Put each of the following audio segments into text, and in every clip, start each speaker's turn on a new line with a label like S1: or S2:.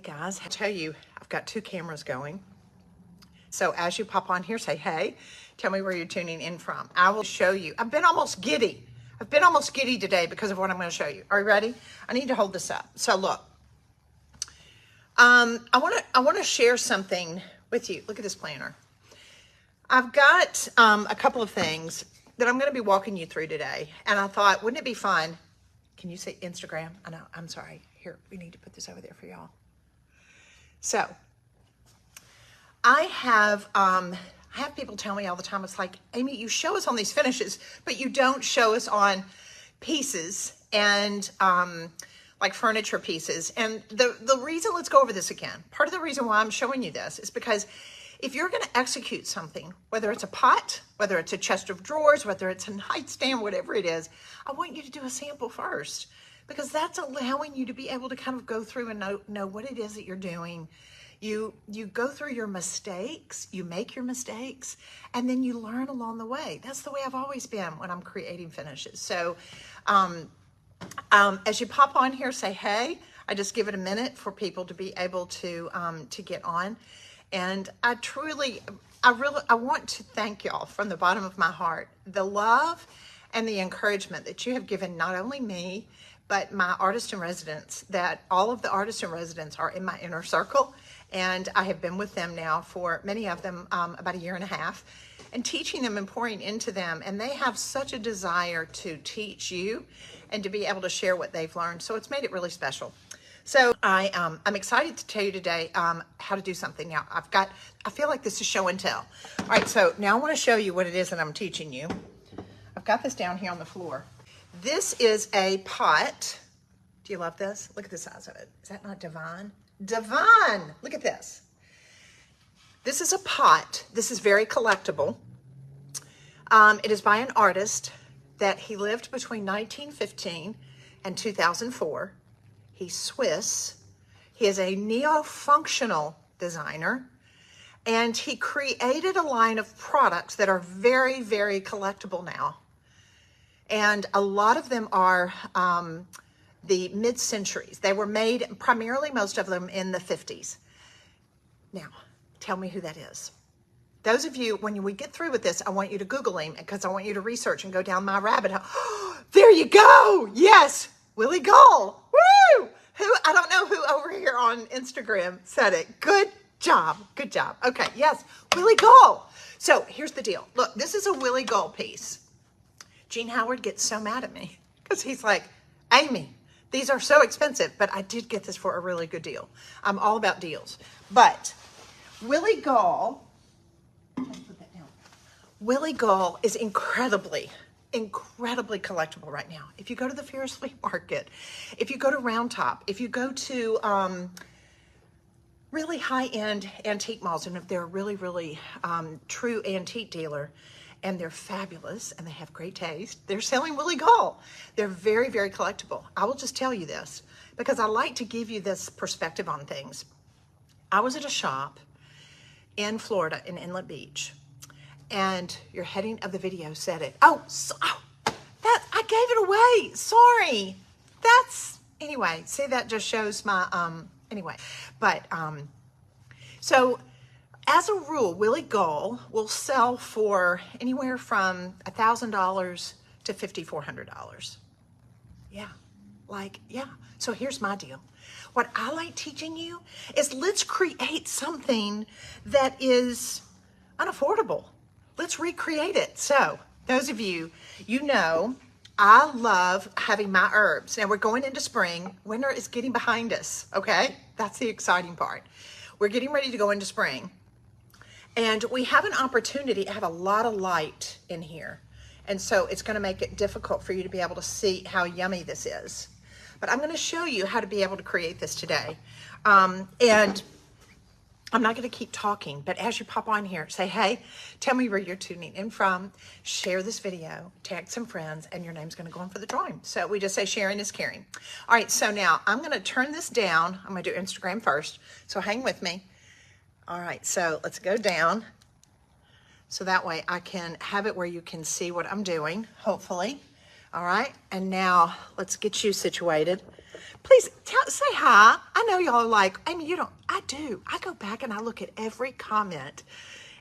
S1: guys, I tell you, I've got 2 cameras going. So as you pop on here, say, hey, tell me where you're tuning in from. I will show you. I've been almost giddy. Today because of what I'm going to show you. Are you ready? I need to hold this up. So look, I want to share something with you. Look at this planner. I've got a couple of things that I'm going to be walking you through today. And I thought, wouldn't it be fun? Can you say Instagram? I know, I'm sorry. Here, we need to put this over there for y'all. So I have people tell me all the time, it's like, Amy, you show us on these finishes, but you don't show us on pieces and like furniture pieces. And the reason, let's go over this again. Part of the reason why I'm showing you this is because if you're going to execute something, whether it's a pot, whether it's a chest of drawers, whether it's a nightstand, whatever it is, I want you to do a sample first, because that's allowing you to be able to kind of go through and know what it is that you're doing. You go through your mistakes, you make your mistakes, and then you learn along the way. That's the way I've always been when I'm creating finishes. So as you pop on here, say, hey, I just give it a minute for people to be able to get on. And I want to thank y'all from the bottom of my heart, the love and the encouragement that you have given not only me, but my artist in residence, that all of the artists in residence are in my inner circle. And I have been with them now for many of them about 1.5 years, and teaching them and pouring into them. And they have such a desire to teach you and to be able to share what they've learned. So it's made it really special. So I'm excited to tell you today how to do something. Now I feel like this is show and tell. All right, so now I want to show you what it is that I'm teaching you. I've got this down here on the floor. This is a pot. Do you love this? Look at the size of it. Is that not divine? Divine. Look at this. This is a pot. This is very collectible. It is by an artist that he lived between 1915 and 2004. He's Swiss. He is a neo-functional designer, and he created a line of products that are very, very collectible now. And a lot of them are the mid-centuries. They were made primarily, most of them, in the 50s. Now, tell me who that is. Those of you, when we get through with this, I want you to Google him, because I want you to research and go down my rabbit hole. There you go. Yes, Willy Guhl. Woo! I don't know who over here on Instagram said it. Good job. Good job. Okay, yes, Willy Guhl. So here's the deal. Look, this is a Willy Guhl piece. Gene Howard gets so mad at me because he's like, Amy, these are so expensive, but I did get this for a really good deal. I'm all about deals. But Willy Guhl, put that down. Willy Guhl is incredibly collectible right now. If you go to the Ferris Flea Market, if you go to Round Top, if you go to really high-end antique malls, and if they're a really, really true antique dealer, and they're fabulous, and they have great taste, they're selling Willy Guhl. They're very, very collectible. I will just tell you this, because I like to give you this perspective on things. I was at a shop in Florida, in Inlet Beach, and your heading of the video said it. I gave it away. Sorry. Anyway, see, that just shows my, anyway. But, so as a rule, Willy Guhl will sell for anywhere from $1,000 to $5,400. Yeah. So here's my deal. What I like teaching you is, let's create something that is unaffordable. Let's recreate it. So those of you, I love having my herbs. Now we're going into spring. Winter is getting behind us, okay? That's the exciting part. We're getting ready to go into spring. And we have an opportunity to have a lot of light in here. And so it's going to make it difficult for you to be able to see how yummy this is. But I'm going to show you how to be able to create this today. And I'm not going to keep talking, but as you pop on here, say, hey, tell me where you're tuning in from, share this video, tag some friends, and your name's going to go on for the drawing. So we just say sharing is caring. All right, so now I'm going to turn this down. I'm going to do Instagram first, so hang with me. All right, so let's go down. So that way I can have it where you can see what I'm doing, hopefully. All right, and now let's get you situated. Please say hi. I know y'all are like, Amy, you don't. I do. I go back and I look at every comment,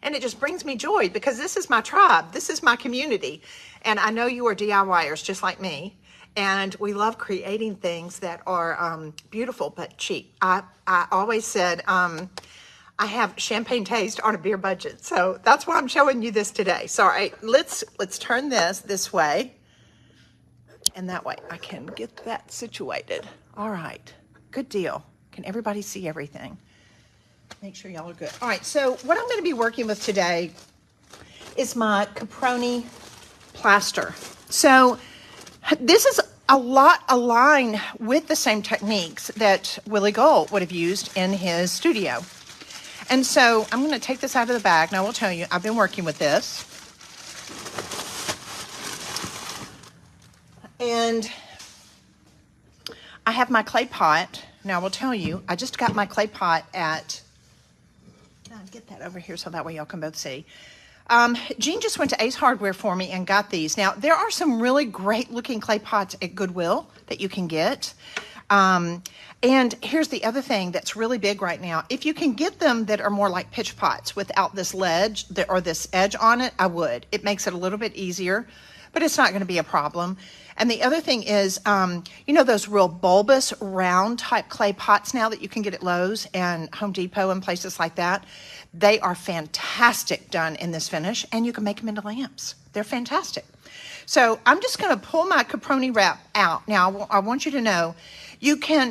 S1: and it just brings me joy because this is my tribe. This is my community. And I know you are DIYers just like me. And we love creating things that are beautiful but cheap. I always said I have champagne taste on a beer budget. So that's why I'm showing you this today. So all right, let's turn this way. And that way I can get that situated. All right, good deal. Can everybody see everything? Make sure y'all are good. All right, so what I'm gonna be working with today is my Caproni plaster. So this is a lot aligned with the same techniques that Willy Guhl would have used in his studio. And so I'm gonna take this out of the bag. Now I will tell you, I've been working with this. And I have my clay pot. Now I will tell you, I just got my clay pot at, I'll get that over here so that way y'all can both see. Jean just went to Ace Hardware for me and got these. Now there are some really great looking clay pots at Goodwill that you can get. And here's the other thing that's really big right now. If you can get them that are more like pitch pots without this ledge or this edge on it, I would. It makes it a little bit easier, but it's not going to be a problem. And the other thing is, you know, those real bulbous round type clay pots now that you can get at Lowe's and Home Depot and places like that. They are fantastic done in this finish, and you can make them into lamps. They're fantastic. So I'm just going to pull my Caproni wrap out. Now, I want you to know,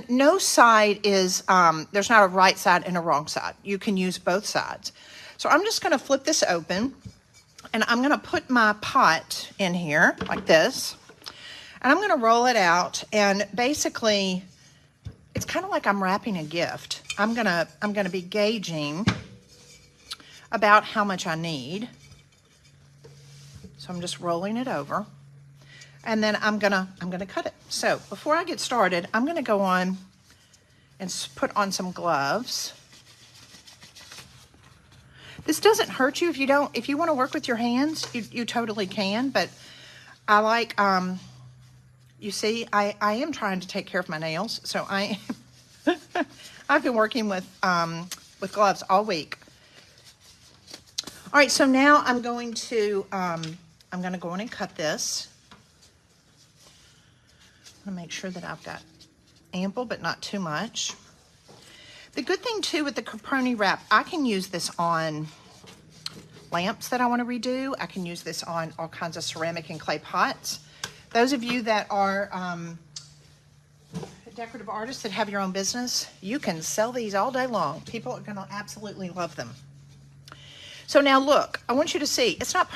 S1: no side is, there's not a right side and a wrong side. You can use both sides. So I'm just going to flip this open, and I'm going to put my pot in here like this. And I'm going to roll it out, and basically it's kind of like I'm wrapping a gift. I'm going to be gauging about how much I need. So I'm just rolling it over, and then I'm going to cut it. So before I get started, I'm going to go on and put on some gloves. This doesn't hurt you if you want to work with your hands, you totally can, but I like you see, I am trying to take care of my nails, so I've been working with gloves all week. All right, so now I'm going to go in and cut this. I'm gonna make sure that I've got ample, but not too much. The good thing too with the Caproni wrap, I can use this on lamps that I want to redo. I can use this on all kinds of ceramic and clay pots. Those of you that are decorative artists that have your own business, you can sell these all day long. People are going to absolutely love them. So now look, I want you to see, it's not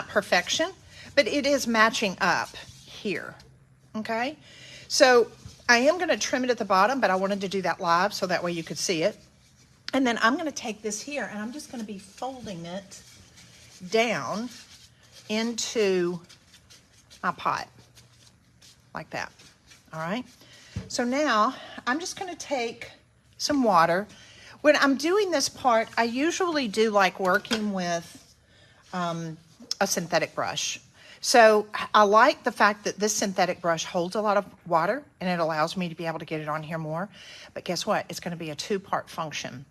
S1: perfection, but it is matching up here, okay? So I am going to trim it at the bottom, but I wanted to do that live so that way you could see it. And then I'm going to take this here, and I'm just going to be folding it down into my pot like that. All right, so now I'm just going to take some water. When I'm doing this part, I usually do like working with a synthetic brush. So I like the fact that this synthetic brush holds a lot of water, and it allows me to be able to get it on here more. But guess what? It's going to be a two-part function.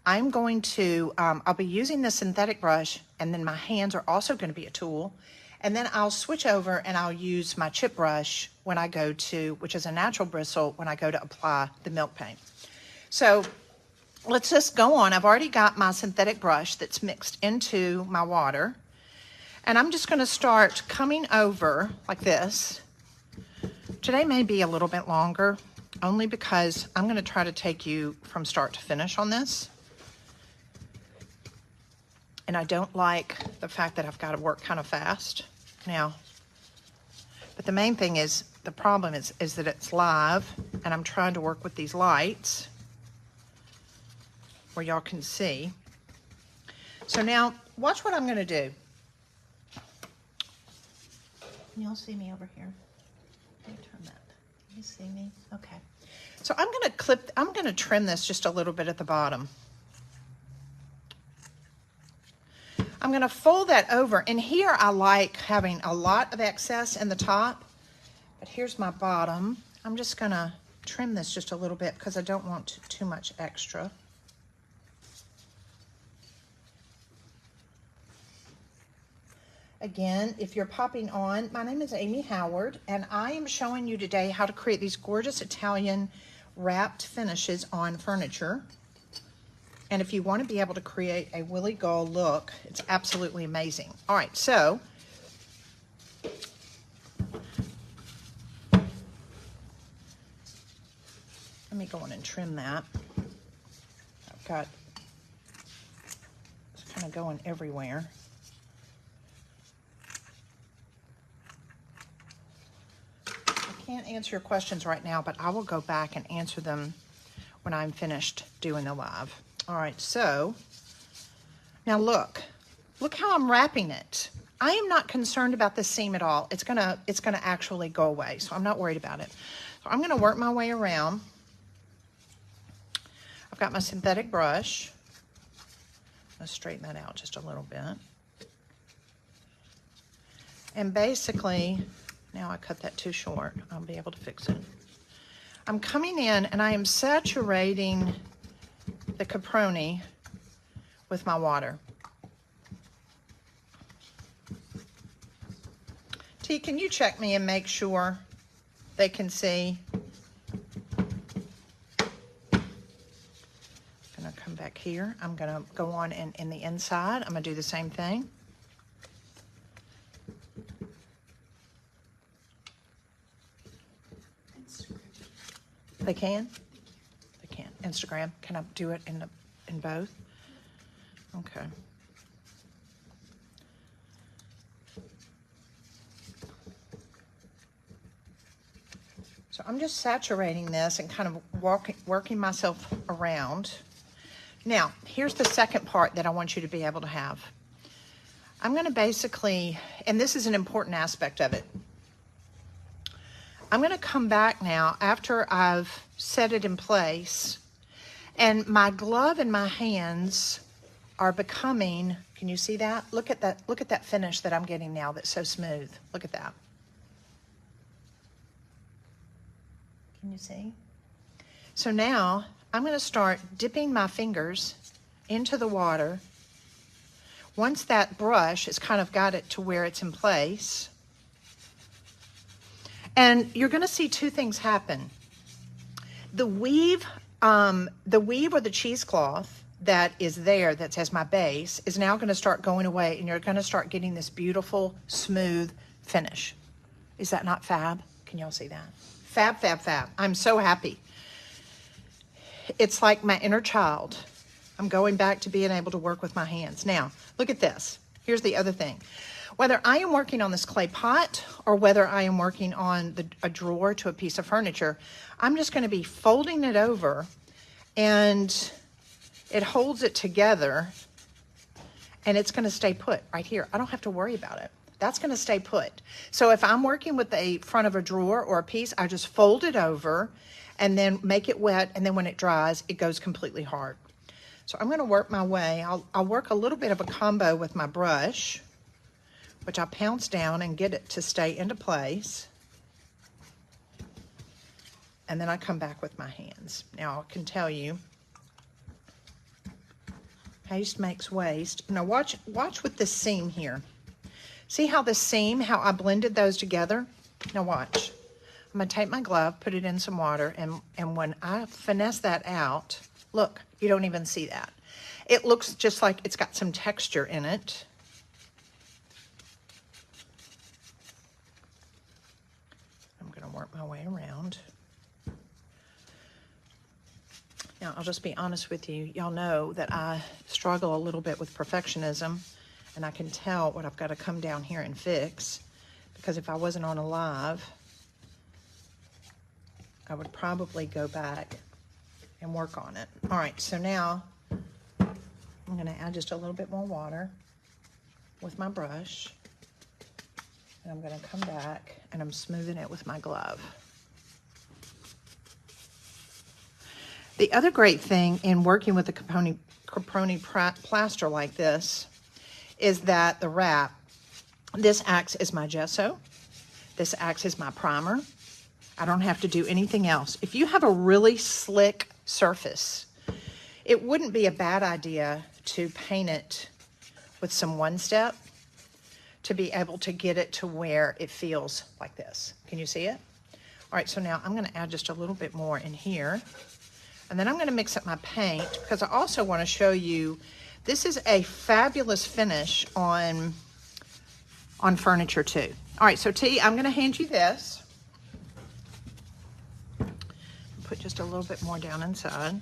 S1: I'm going to, I'll be using the synthetic brush, and then my hands are also going to be a tool. And then I'll switch over and I'll use my chip brush when I go to, which is a natural bristle, when I go to apply the milk paint. So let's just go on. I've already got my synthetic brush that's mixed into my water. And I'm just going to start coming over like this. Today may be a little bit longer, only because I'm going to try to take you from start to finish on this. And I don't like the fact that I've got to work kind of fast now. But the main thing is, the problem is that it's live, and I'm trying to work with these lights where y'all can see. So now, watch what I'm going to do. Can y'all see me over here? Let me turn that. Can you see me? Okay. So I'm going to trim this just a little bit at the bottom. I'm going to fold that over, and here I like having a lot of excess in the top, but here's my bottom. I'm just going to trim this just a little bit because I don't want too much extra. Again, if you're popping on, my name is Amy Howard, and I am showing you today how to create these gorgeous Italian wrapped finishes on furniture. And if you want to be able to create a Willy Guhl look, it's absolutely amazing. All right, so let me go on and trim that. I've got, it's kind of going everywhere. I can't answer your questions right now, but I will go back and answer them when I'm finished doing the live. All right, so now look how I'm wrapping it. I am not concerned about the seam at all. It's gonna actually go away, so I'm not worried about it. So I'm gonna work my way around. I've got my synthetic brush. Let's straighten that out just a little bit. And basically, now I cut that too short. I'll be able to fix it. I'm coming in and I am saturating the caproni with my water. T, can you check me and make sure they can see? I'm gonna come back here. I'm gonna go on in the inside. I'm gonna do the same thing. They can? They can. Instagram, can I do it in both? Okay. So I'm just saturating this and kind of working myself around. Now, here's the second part that I want you to be able to have. I'm going to basically, and this is an important aspect of it, I'm going to come back now after I've set it in place, and my glove and my hands are becoming, can you see that? Look at that finish that I'm getting now that's so smooth. Look at that. Can you see? So now I'm going to start dipping my fingers into the water. Once that brush has kind of got it to where it's in place, and you're going to see two things happen. The weave or the cheesecloth that is there, that has my base, is now going to start going away, and you're going to start getting this beautiful, smooth finish. Is that not fab? Can y'all see that? Fab, fab, fab. I'm so happy. It's like my inner child. I'm going back to being able to work with my hands. Now, look at this. Here's the other thing. Whether I am working on this clay pot or whether I am working on a drawer to a piece of furniture, I'm just going to be folding it over, and it holds it together, and it's going to stay put right here. I don't have to worry about it. That's going to stay put. So if I'm working with the front of a drawer or a piece, I just fold it over and then make it wet, and then when it dries, it goes completely hard. So I'm going to work my way. I'll work a little bit of a combo with my brush, which I pounce down and get it to stay into place. And then I come back with my hands. Now I can tell you, haste makes waste. Now watch with this seam here. See how the seam, how I blended those together? Now watch. I'm gonna take my glove, put it in some water, and when I finesse that out, look, you don't even see that. It looks just like it's got some texture in it. I'm gonna work my way around. Now, I'll just be honest with you. Y'all know that I struggle a little bit with perfectionism, and I can tell what I've got to come down here and fix, because if I wasn't on a live, I would probably go back and work on it. All right, so now I'm going to add just a little bit more water with my brush, and I'm going to come back and I'm smoothing it with my glove. The other great thing in working with a caproni plaster like this is that the wrap, this acts as my gesso, this acts as my primer. I don't have to do anything else. If you have a really slick surface, it wouldn't be a bad idea to paint it with some one-step to be able to get it to where it feels like this. Can you see it? All right, so now I'm gonna add just a little bit more in here. And then I'm gonna mix up my paint because I also wanna show you, this is a fabulous finish on furniture too. All right, so T, I'm gonna hand you this. Put just a little bit more down inside.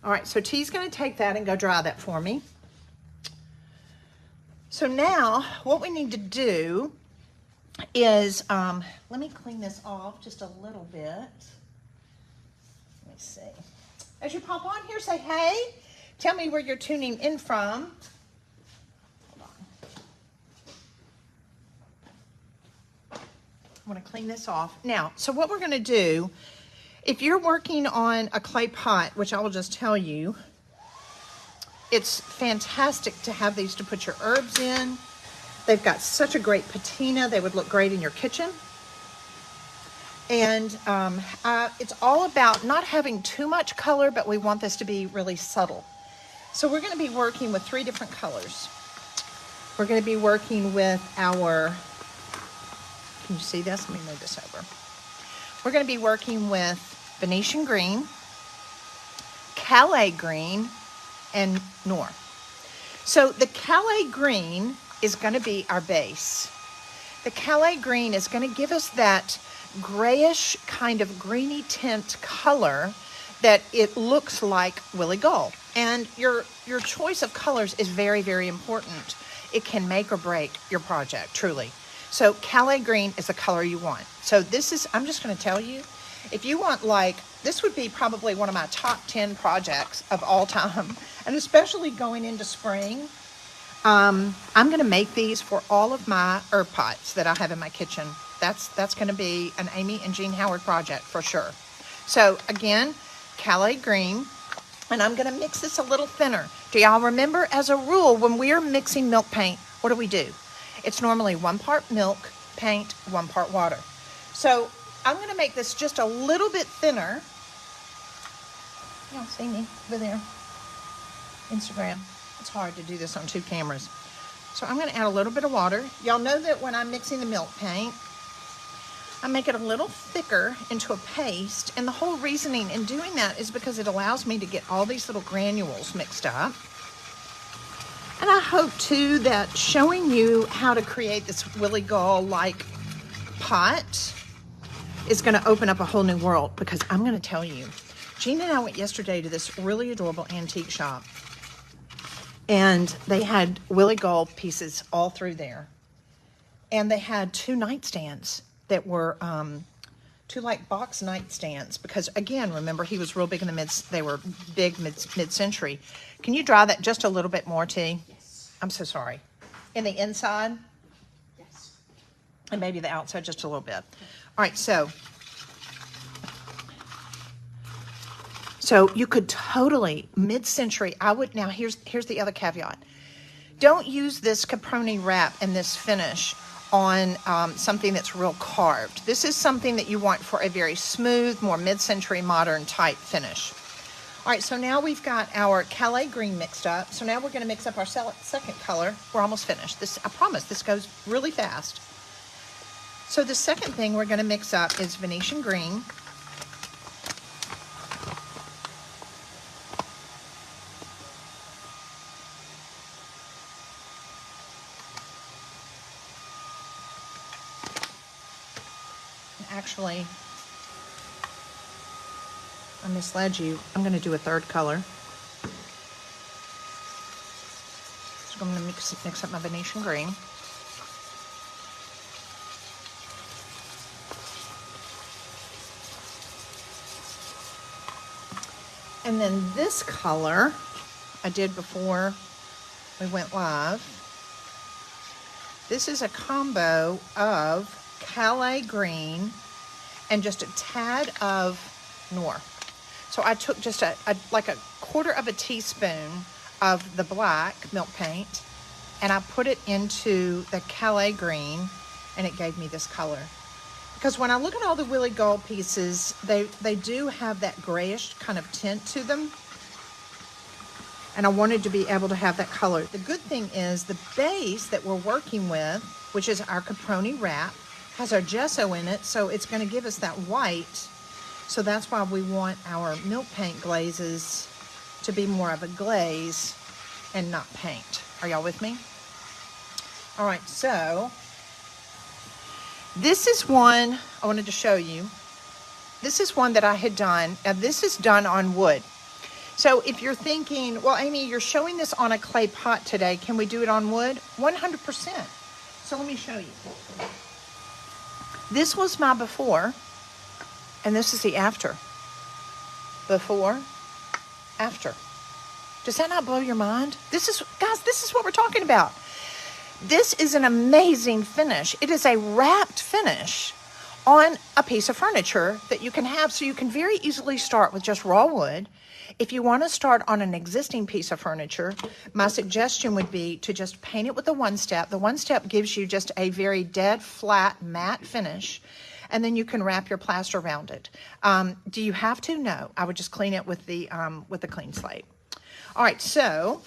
S1: All right, so T's gonna take that and go dry that for me. So now what we need to do is, let me clean this off just a little bit. Let me see. As you pop on here, say hey. Tell me where you're tuning in from. Hold on. I want to clean this off. Now, so what we're going to do, if you're working on a clay pot, which I will just tell you, it's fantastic to have these to put your herbs in. They've got such a great patina. They would look great in your kitchen. And it's all about not having too much color, but we want this to be really subtle. So we're going to be working with 3 different colors. We're going to be working with our, can you see this? Let me move this over. We're going to be working with Venetian green, Calais green, and Noir. So the Calais green is going to be our base. The Calais green is going to give us that grayish kind of greeny tint color that it looks like Willy Guhl. And your choice of colors is very, very important. It can make or break your project, truly. So Calais green is the color you want. So this is, I'm just going to tell you, if you want, like, this would be probably one of my top 10 projects of all time, and especially going into spring. I'm going to make these for all of my herb pots that I have in my kitchen. That's going to be an Amy and Jean Howard project for sure. So again, Calais green, and I'm going to mix this a little thinner. Do y'all remember, as a rule, when we are mixing milk paint, what do? It's normally 1 part milk paint, 1 part water. So I'm going to make this just a little bit thinner. Y'all see me over there? Instagram. It's hard to do this on 2 cameras. So I'm going to add a little bit of water. Y'all know that when I'm mixing the milk paint, I make it a little thicker into a paste. And the whole reasoning in doing that is because it allows me to get all these little granules mixed up. And I hope too that showing you how to create this Willy Guhl-like pot is going to open up a whole new world, because I'm going to tell you, Jean and I went yesterday to this really adorable antique shop, and they had Willy Guhl pieces all through there. And they had 2 nightstands that were 2 like box nightstands, because again, remember, he was real big in the they were big mid-century. Can you dry that just a little bit more, T?
S2: Yes.
S1: I'm so sorry. In the inside?
S2: Yes.
S1: And maybe the outside just a little bit. All right, so you could totally, mid-century, I would, now here's the other caveat. Don't use this caproni wrap and this finish on something that's real carved. This is something that you want for a very smooth, more mid-century modern type finish. All right, so now we've got our Calais green mixed up. So now we're gonna mix up our second color. We're almost finished. This, I promise, this goes really fast. So the second thing we're gonna mix up is Venetian green. Actually, I misled you. I'm going to do a third color. So I'm going to mix up my Venetian green. And then this color I did before we went live. This is a combo of Calais green and just a tad of Noir. So I took just like a quarter of a teaspoon of the black milk paint, and I put it into the Calais green, and it gave me this color. Because when I look at all the Willy Guhl pieces, they do have that grayish kind of tint to them. And I wanted to be able to have that color. The good thing is the base that we're working with, which is our caproni wrap, has our gesso in it, so it's going to give us that white. So that's why we want our milk paint glazes to be more of a glaze and not paint. Are y'all with me? All right, so this is one I wanted to show you. This is one that I had done. Now this is done on wood. So if you're thinking, well, Amy, you're showing this on a clay pot today. Can we do it on wood? 100%. So let me show you. This was my before, and this is the after. Before, after. Does that not blow your mind? This is, guys, this is what we're talking about. This is an amazing finish. It is a wrapped finish on a piece of furniture that you can have. So you can very easily start with just raw wood. If you want to start on an existing piece of furniture, my suggestion would be to just paint it with the one step. The one step gives you just a very dead, flat, matte finish, and then you can wrap your plaster around it. Do you have to? No. I would just clean it with the clean slate. All right, so,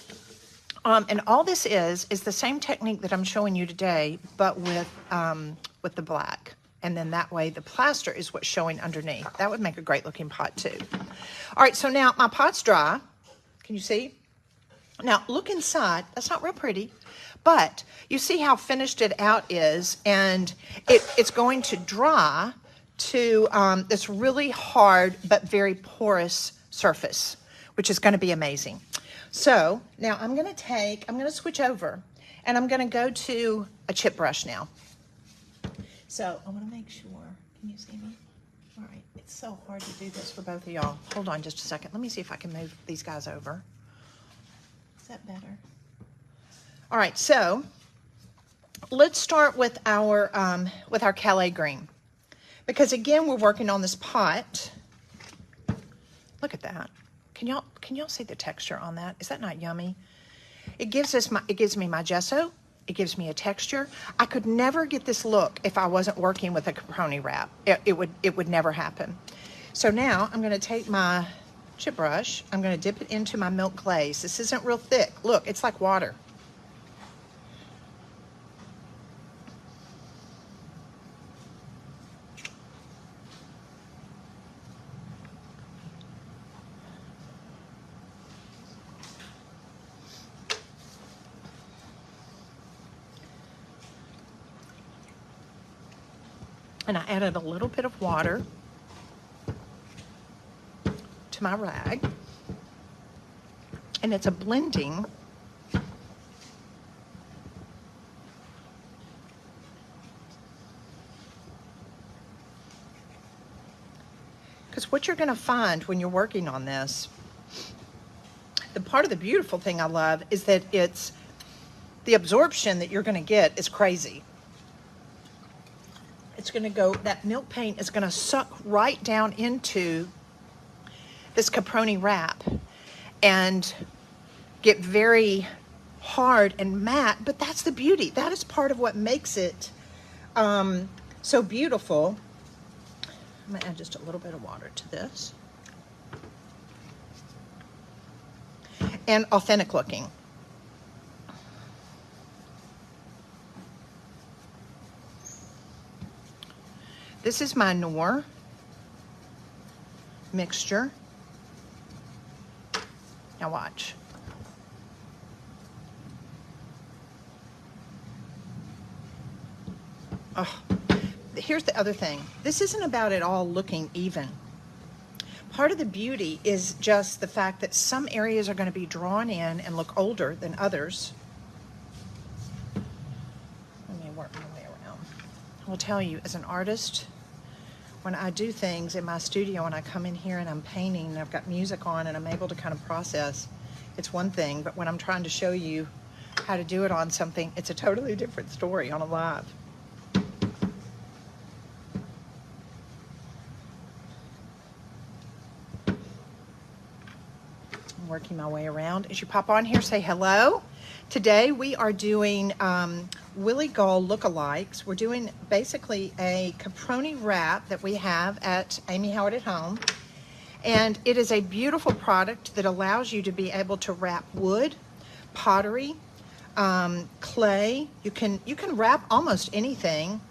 S1: and all this is the same technique that I'm showing you today, but with the black. And then that way the plaster is what's showing underneath. That would make a great looking pot too. All right, so now my pot's dry. Can you see? Now look inside. That's not real pretty, but you see how finished it out is, and it's going to dry to this really hard but very porous surface, which is going to be amazing. So now I'm going to switch over, and I'm going to go to a chip brush now. So I want to make sure, can you see me? All right, it's so hard to do this for both of y'all. Hold on just a second. Let me see if I can move these guys over. Is that better? All right, so let's start with our Calais green. Because again, we're working on this pot. Look at that. Can y'all see the texture on that? Is that not yummy? It gives me my gesso. It gives me a texture. I could never get this look if I wasn't working with a caproni wrap. It would never happen. So now I'm going to take my chip brush. I'm going to dip it into my milk glaze. This isn't real thick. Look, it's like water. And I added a little bit of water to my rag. And it's a blending. Because what you're going to find when you're working on this, the part of the beautiful thing I love is that it's the absorption that you're going to get is crazy. It's going to go, that milk paint is going to suck right down into this caproni wrap and get very hard and matte, but that's the beauty. That is part of what makes it so beautiful. I'm going to add just a little bit of water to this. And authentic looking. This is my Noir mixture. Now watch. Oh, here's the other thing. This isn't about it all looking even. Part of the beauty is just the fact that some areas are going to be drawn in and look older than others. Let me work my way around. I will tell you, as an artist, when I do things in my studio and I come in here and I'm painting and I've got music on and I'm able to kind of process, it's one thing, but when I'm trying to show you how to do it on something, it's a totally different story on a live. I'm working my way around. As you pop on here, say hello. Today we are doing Willy Guhl lookalikes. We're doing basically a caproni wrap that we have at Amy Howard at Home. And it is a beautiful product that allows you to be able to wrap wood, pottery, clay. You can wrap almost anything.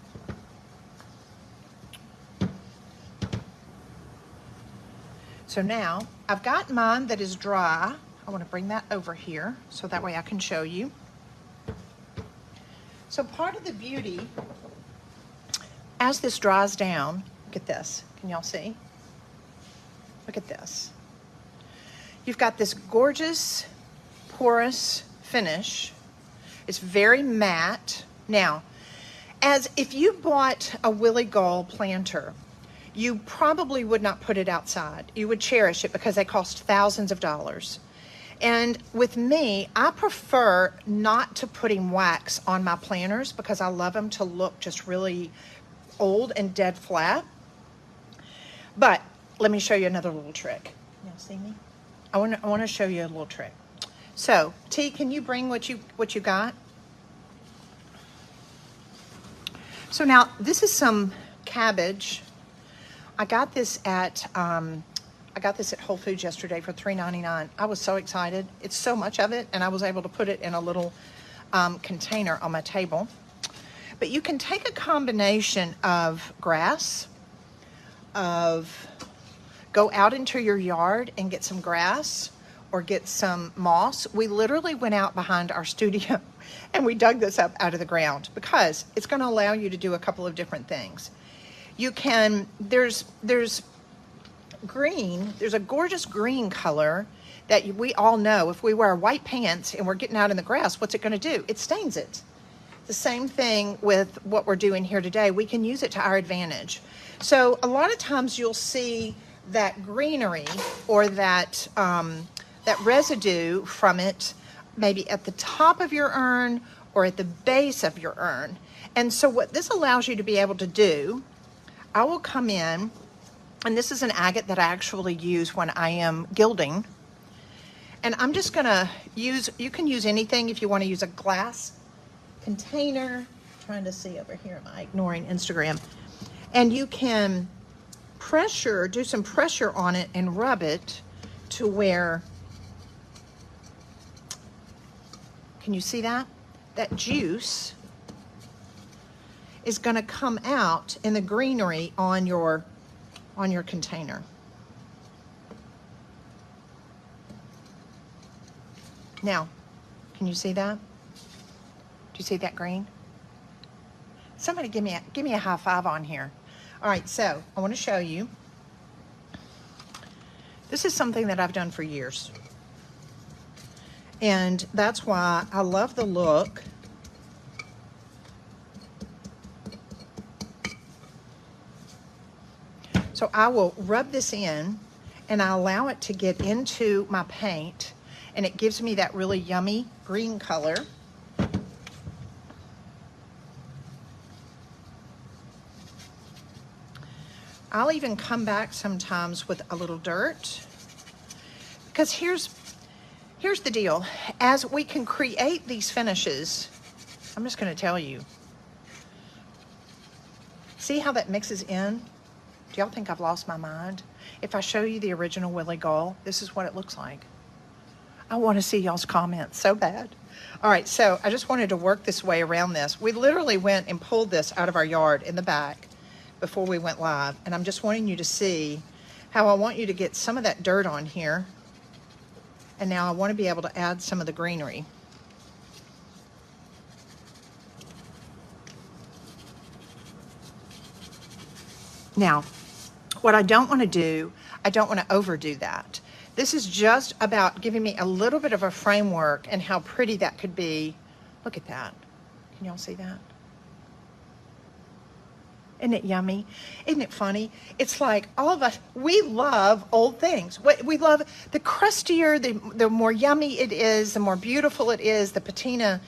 S1: So now I've got mine that is dry. I want to bring that over here so that way I can show you. So part of the beauty, as this dries down, look at this. Can y'all see? Look at this. You've got this gorgeous porous finish. It's very matte. Now, as if you bought a Willy Guhl planter, you probably would not put it outside. You would cherish it because they cost thousands of dollars. And with me, I prefer not to putting wax on my planters because I love them to look just really old and dead flat. But let me show you another little trick. Y'all see me? I want to show you a little trick. So, T, can you bring what you got? So now this is some cabbage. I got this at Whole Foods yesterday for $3.99. I was so excited. It's so much of it, and I was able to put it in a little container on my table. But you can take a combination of grass, go out into your yard and get some grass or get some moss. We literally went out behind our studio and we dug this up out of the ground because it's going to allow you to do a couple of different things. You can, there's green, there's a gorgeous green color that we all know if we wear white pants and we're getting out in the grass, what's it going to do? It stains it. The same thing with what we're doing here today. We can use it to our advantage. So a lot of times you'll see that greenery or that residue from it maybe at the top of your urn or at the base of your urn. And so what this allows you to be able to do, I will come in, and this is an agate that I actually use when I am gilding. And I'm just gonna use, you can use anything if you wanna use a glass container. I'm trying to see over here, am I ignoring Instagram? And you can pressure, do some pressure on it and rub it to where, can you see that? That juice is gonna come out in the greenery on your container. Now, can you see that? Do you see that green? Somebody give me a high five on here. All right, so I want to show you. This is something that I've done for years. And that's why I love the look. So I will rub this in and I allow it to get into my paint, and it gives me that really yummy green color. I'll even come back sometimes with a little dirt, because here's the deal. As we can create these finishes, I'm just going to tell you. See how that mixes in? Do y'all think I've lost my mind? If I show you the original Willy Guhl, this is what it looks like. I want to see y'all's comments so bad. All right, so I just wanted to work this way around this. We literally went and pulled this out of our yard in the back before we went live, and I'm just wanting you to see how I want you to get some of that dirt on here, and now I want to be able to add some of the greenery. Now, what I don't want to do, I don't want to overdo that. This is just about giving me a little bit of a framework and how pretty that could be. Look at that. Can y'all see that? Isn't it yummy? Isn't it funny? It's like all of us, we love old things. We love the crustier, the more yummy it is, the more beautiful it is. The patina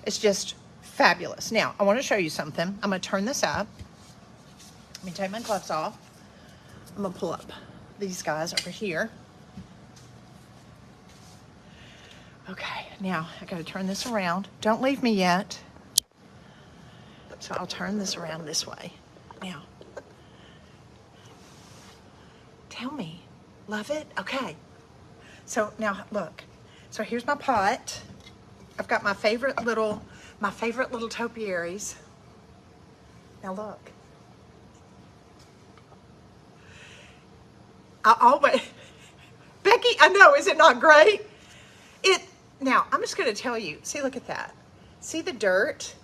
S1: is just fabulous. Now, I want to show you something. I'm going to turn this up. Let me take my gloves off. I'm going to pull up these guys over here. Okay, now I got to turn this around. Don't leave me yet. So I'll turn this around this way. Now, tell me, love it? Okay. So now look, so here's my pot. I've got my favorite little topiaries. Now look. I always, Becky, I know, is it not great? Now, I'm just gonna tell you, see, look at that. See the dirt?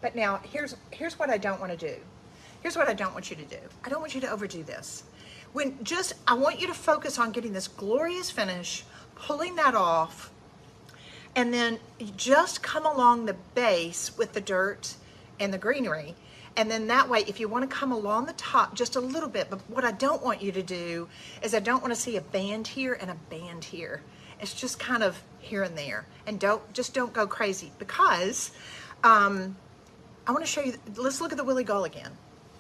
S1: But now, here's what I don't wanna do. Here's what I don't want you to do. I don't want you to overdo this. I want you to focus on getting this glorious finish, pulling that off, and then you just come along the base with the dirt and the greenery. And then that way, if you want to come along the top just a little bit, but what I don't want you to do is I don't want to see a band here and a band here. It's just kind of here and there. And don't go crazy, because I want to show you, let's look at the Willy Guhl again.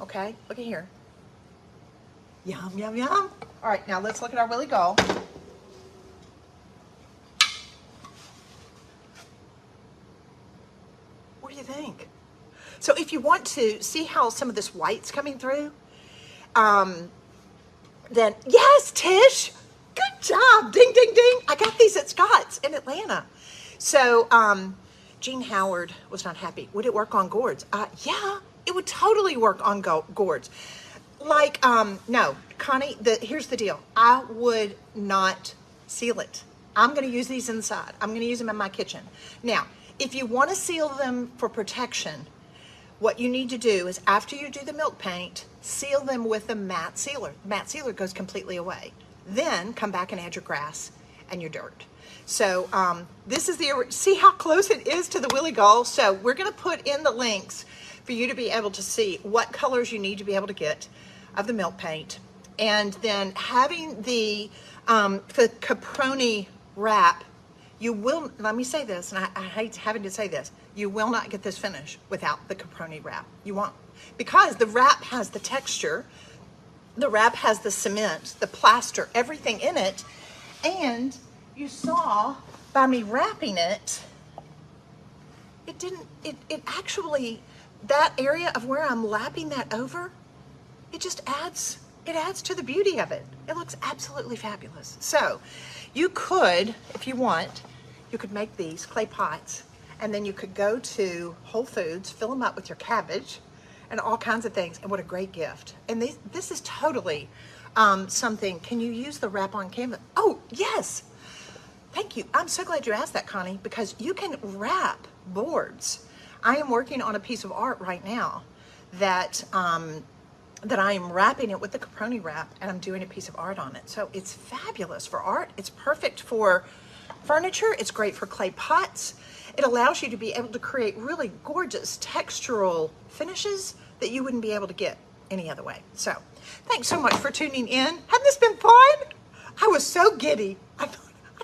S1: Okay, look at here. Yum, yum, yum. All right, now let's look at our Willy Guhl. What do you think? So if you want to see how some of this white's coming through, then yes, Tish, good job. Ding, ding, ding. I got these at Scott's in Atlanta. So Gene Howard was not happy. Would it work on gourds? Yeah, it would totally work on gourds. Like, no, Connie, here's the deal. I would not seal it. I'm going to use these inside. I'm going to use them in my kitchen. Now, if you want to seal them for protection, what you need to do is, after you do the milk paint, seal them with the matte sealer. Matte sealer goes completely away. Then come back and add your grass and your dirt. So this is see how close it is to the Willy Guhl? So we're going to put in the links for you to be able to see what colors you need to be able to get of the milk paint. And then having the caproni wrap, you will, let me say this, and I hate having to say this, you will not get this finish without the caproni wrap. You won't. Because the wrap has the texture, the wrap has the cement, the plaster, everything in it. And you saw by me wrapping it, it actually, that area of where I'm lapping that over, it adds to the beauty of it. It looks absolutely fabulous. So you could, if you want, you could make these clay pots, and then you could go to Whole Foods, fill them up with your cabbage and all kinds of things. And what a great gift. And this is totally something. Can you use the wrap on canvas? Oh, yes. Thank you. I'm so glad you asked that, Connie, because you can wrap boards. I am working on a piece of art right now that I am wrapping it with the caproni wrap, and I'm doing a piece of art on it. So it's fabulous for art. It's perfect for furniture. It's great for clay pots. It allows you to be able to create really gorgeous textural finishes that you wouldn't be able to get any other way. So thanks so much for tuning in. Hasn't this been fun? I was so giddy. I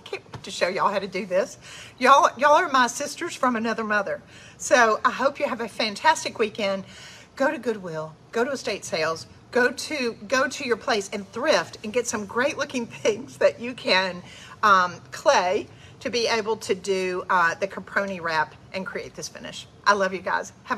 S1: can't wait to show y'all how to do this. Y'all are my sisters from another mother. So I hope you have a fantastic weekend. Go to Goodwill, go to estate sales, go to your place and thrift and get some great looking things that you can clay to be able to do the caproni wrap and create this finish. I love you guys. Have a